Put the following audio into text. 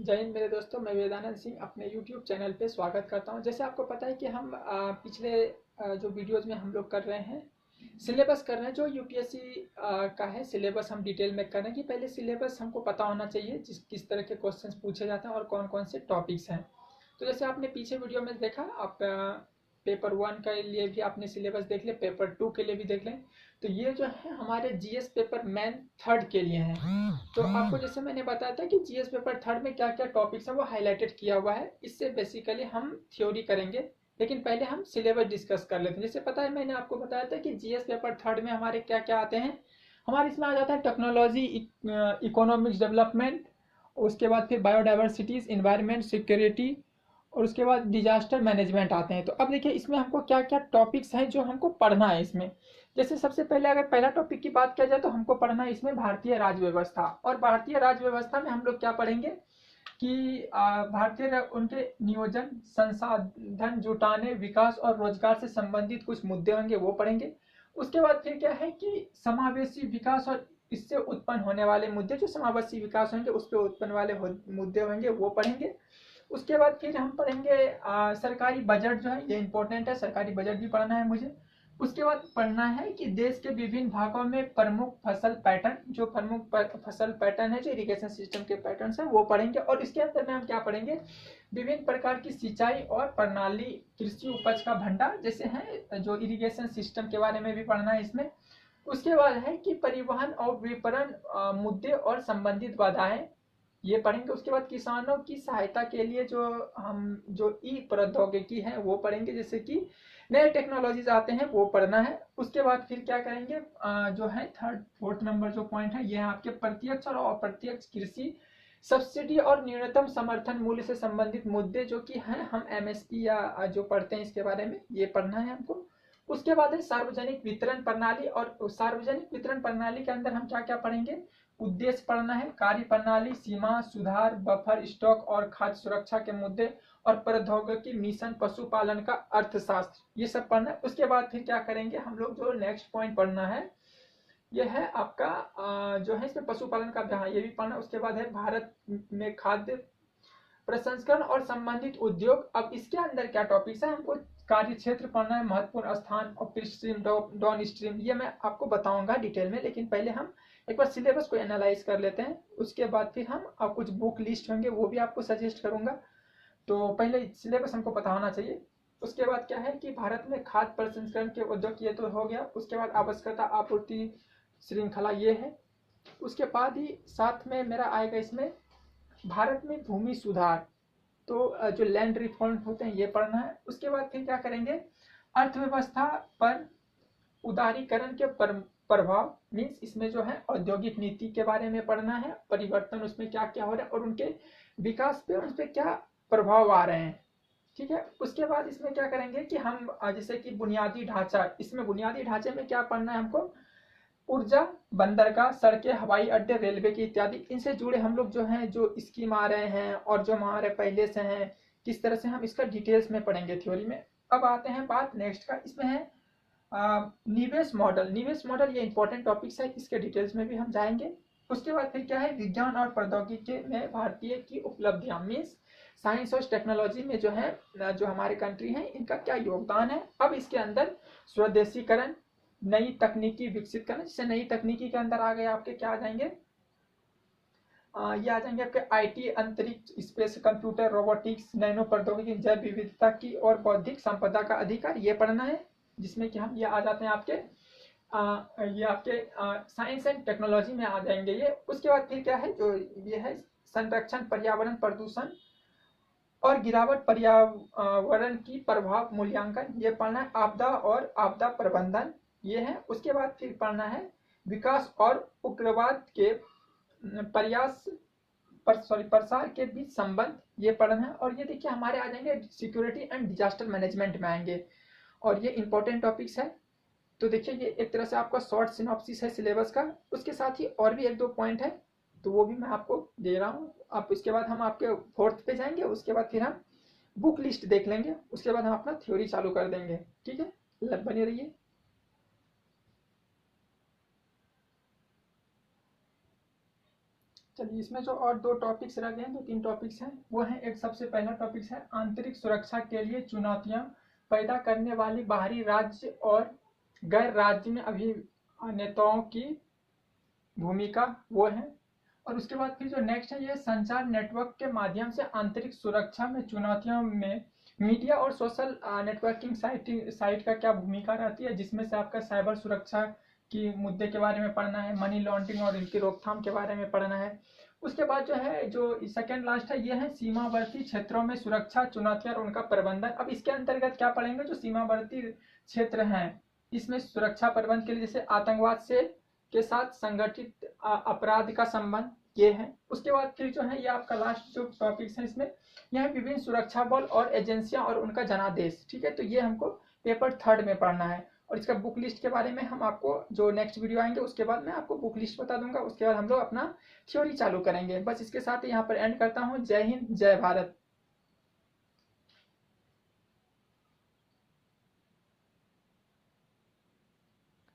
जय हिंद मेरे दोस्तों, मैं वेदानंद सिंह अपने YouTube चैनल पे स्वागत करता हूं। जैसे आपको पता है कि हम पिछले जो वीडियोज़ में हम लोग कर रहे हैं, सिलेबस कर रहे हैं। जो यूपीएससी का है सिलेबस हम डिटेल में कर रहे हैं कि पहले सिलेबस हमको पता होना चाहिए किस तरह के क्वेश्चंस पूछे जाते हैं और कौन कौन से टॉपिक्स हैं। तो जैसे आपने पीछे वीडियो में देखा, आप पेपर 1 के लिए भी आपने सिलेबस देख लिया, पेपर 2 के लिए भी देख लें। तो ये जो है हमारे जीएस पेपर मेन थर्ड के लिए है। तो आपको जैसे मैंने बताया था कि जीएस पेपर थर्ड में क्या क्या टॉपिक्स है वो हाईलाइटेड किया हुआ है। इससे बेसिकली हम थ्योरी करेंगे, लेकिन पहले हम सिलेबस डिस्कस कर लेते हैं। जैसे पता है, मैंने आपको बताया था कि जीएस पेपर थर्ड में हमारे क्या क्या आते हैं। हमारे इसमें आ जाता है टेक्नोलॉजी, इकोनॉमिक्स डेवलपमेंट, उसके बाद फिर बायोडाइवर्सिटीज, इन्वायरमेंट, सिक्योरिटी, और उसके बाद डिजास्टर मैनेजमेंट आते हैं। तो अब देखिए इसमें हमको क्या क्या टॉपिक्स हैं जो हमको पढ़ना है इसमें। जैसे सबसे पहले अगर पहला टॉपिक की बात किया जाए तो हमको पढ़ना है इसमें भारतीय राज्य व्यवस्था। और भारतीय राज्य व्यवस्था में हम लोग क्या पढ़ेंगे कि भारतीय उनके नियोजन, संसाधन जुटाने, विकास और रोजगार से संबंधित कुछ मुद्दे होंगे वो पढ़ेंगे। उसके बाद फिर क्या है कि समावेशी विकास और इससे उत्पन्न होने वाले मुद्दे, जो समावेशी विकास होंगे उस पर उत्पन्न वाले मुद्दे होंगे वो पढ़ेंगे। उसके बाद फिर हम पढ़ेंगे सरकारी बजट, जो है ये इंपॉर्टेंट है, सरकारी बजट भी पढ़ना है मुझे। उसके बाद पढ़ना है कि देश के विभिन्न भागों में प्रमुख फसल पैटर्न, जो प्रमुख फसल पैटर्न है, जो इरिगेशन सिस्टम के पैटर्न है वो पढ़ेंगे। और इसके अंदर में हम क्या पढ़ेंगे, विभिन्न प्रकार की सिंचाई और प्रणाली, कृषि उपज का भंडार जैसे है, जो इरिगेशन सिस्टम के बारे में भी पढ़ना है इसमें। उसके बाद है कि परिवहन और विपणन मुद्दे और संबंधित बाधाएं, ये पढ़ेंगे। उसके बाद किसानों की सहायता के लिए जो ई प्रौद्योगिकी है वो पढ़ेंगे, जैसे कि नए टेक्नोलॉजीज आते हैं वो पढ़ना है। उसके बाद फिर क्या करेंगे, जो है थर्ड फोर्थ नंबर जो पॉइंट है ये है आपके प्रत्यक्ष और अप्रत्यक्ष कृषि सब्सिडी और न्यूनतम समर्थन मूल्य से संबंधित मुद्दे, जो कि हैं हम एमएसपी या जो पढ़ते हैं इसके बारे में ये पढ़ना है हमको। उसके बाद है सार्वजनिक वितरण प्रणाली। और सार्वजनिक वितरण प्रणाली के अंदर हम क्या क्या पढ़ेंगे, उद्देश्य पढ़ना है, कार्य प्रणाली, सीमा सुधार, बफर स्टॉक और खाद्य सुरक्षा के मुद्दे, और प्रौद्योगिकी मिशन, पशुपालन का अर्थशास्त्र, ये सब पढ़ना है। उसके बाद फिर क्या करेंगे हम लोग, जो नेक्स्ट पॉइंट पढ़ना है ये है आपका जो है इसमें पशुपालन का, हाँ ये भी पढ़ना। उसके बाद है भारत में खाद्य प्रसंस्करण और संबंधित उद्योग। अब इसके अंदर क्या टॉपिक्स है, हमको कार्य क्षेत्र पढ़ना है, महत्वपूर्ण स्थान, अपर स्ट्रीम, डाउन स्ट्रीम, ये मैं आपको बताऊंगा डिटेल में। लेकिन पहले हम एक बार सिलेबस को एनालाइज कर लेते हैं। उसके बाद फिर हम कुछ बुक लिस्ट होंगे वो भी आपको सजेस्ट करूंगा। तो पहले सिलेबस हमको पता होना चाहिए। उसके बाद क्या है कि भारत में खाद्य प्रसंस्करण के उद्योग, ये तो हो गया। उसके बाद आवश्यकता आपूर्ति श्रृंखला, ये है। उसके बाद ही साथ में मेरा आएगा इसमें भारत में भूमि सुधार, तो जो लैंड रिफॉर्म होते हैं ये पढ़ना है। उसके बाद फिर क्या करेंगे, अर्थव्यवस्था पर उदारीकरण के प्रभाव, मीन्स इसमें जो है औद्योगिक नीति के बारे में पढ़ना है, परिवर्तन उसमें क्या क्या हो रहा है और उनके विकास पे उस पर क्या प्रभाव आ रहे हैं। ठीक है। उसके बाद इसमें क्या करेंगे कि हम जैसे कि बुनियादी ढांचा, इसमें बुनियादी ढांचे में क्या पढ़ना है हमको, ऊर्जा, बंदरगाह, सड़कें, हवाई अड्डे, रेलवे की इत्यादि, इनसे जुड़े हम लोग जो हैं जो स्कीम आ रहे हैं और जो हमारे पहले से हैं, किस तरह से हम इसका डिटेल्स में पढ़ेंगे थ्योरी में। अब आते हैं बात नेक्स्ट का, इसमें है निवेश मॉडल। निवेश मॉडल ये इंपॉर्टेंट टॉपिक्स है, इसके डिटेल्स में भी हम जाएंगे। उसके बाद फिर क्या है, विज्ञान और प्रौद्योगिकी में भारतीय की उपलब्धियां, मीन्स साइंस और टेक्नोलॉजी में जो है जो हमारे कंट्री है इनका क्या योगदान है। अब इसके अंदर स्वदेशीकरण, नई तकनीकी विकसित करना, जैसे नई तकनीकी के अंदर आ गए आपके क्या आ जाएंगे, ये आ जाएंगे आपके आईटी, अंतरिक्ष, स्पेस, कंप्यूटर, रोबोटिक्स, नैनो प्रौद्योगिकी, जैव विविधता की और बौद्धिक संपदा का अधिकार, ये पढ़ना है। जिसमें कि हम ये आ जाते हैं आपके ये आपके साइंस एंड टेक्नोलॉजी में आ जाएंगे ये। उसके बाद फिर क्या है, जो ये है संरक्षण, पर्यावरण प्रदूषण और गिरावट, पर्यावरण की प्रभाव मूल्यांकन, ये पढ़ना है। आपदा और आपदा प्रबंधन, ये है। उसके बाद फिर पढ़ना है विकास और उग्रवाद के प्रयास प्रसार के बीच संबंध, ये पढ़ना है। और ये देखिए हमारे आ जाएंगे सिक्योरिटी एंड डिजास्टर मैनेजमेंट में आएंगे, और ये इंपॉर्टेंट टॉपिक्स है। तो देखिए ये एक तरह से आपका शॉर्ट सिनॉप्सिस है सिलेबस का। उसके साथ ही और भी एक दो पॉइंट है तो वो भी मैं आपको दे रहा हूँ। आप इसके बाद हम आपके फोर्थ पे जाएंगे, उसके बाद फिर हम बुक लिस्ट देख लेंगे, उसके बाद हम अपना थ्योरी चालू कर देंगे। ठीक है, बने रहिए। चलिए, इसमें जो और 2 टॉपिक्स रह गए हैं, 2-3 टॉपिक्स हैं, वो हैं, एक सबसे पहला टॉपिक्स है आंतरिक सुरक्षा के लिए चुनौतियां पैदा करने वाली बाहरी राज्य और गैर राज्य में अभिनेताओं की भूमिका, वो है। और उसके बाद फिर जो नेक्स्ट है, ये संचार नेटवर्क के माध्यम से आंतरिक सुरक्षा में चुनौतियों में मीडिया और सोशल नेटवर्किंग साइट का क्या भूमिका रहती है, जिसमें से आपका साइबर सुरक्षा की मुद्दे के बारे में पढ़ना है, मनी लॉन्ड्रिंग और इनकी रोकथाम के बारे में पढ़ना है। उसके बाद जो है, जो सेकेंड लास्ट है, ये है सीमावर्ती क्षेत्रों में सुरक्षा चुनौतियां और उनका प्रबंधन। अब इसके अंतर्गत क्या पढ़ेंगे, जो सीमावर्ती क्षेत्र हैं इसमें सुरक्षा प्रबंध के लिए, जैसे आतंकवाद से के साथ संगठित अपराध का संबंध, ये है। उसके बाद फिर जो है, ये आपका लास्ट जो टॉपिक्स है इसमें, यह विभिन्न सुरक्षा बल और एजेंसियां और उनका जनादेश। ठीक है, तो ये हमको पेपर 3 में पढ़ना है। और इसका बुक लिस्ट के बारे में हम आपको जो नेक्स्ट वीडियो आएंगे उसके बाद मैं आपको बुक लिस्ट बता दूंगा। उसके बाद हम लोग अपना थ्योरी चालू करेंगे। बस इसके साथ ही यहाँ पर एंड करता हूँ। जय हिंद, जय भारत।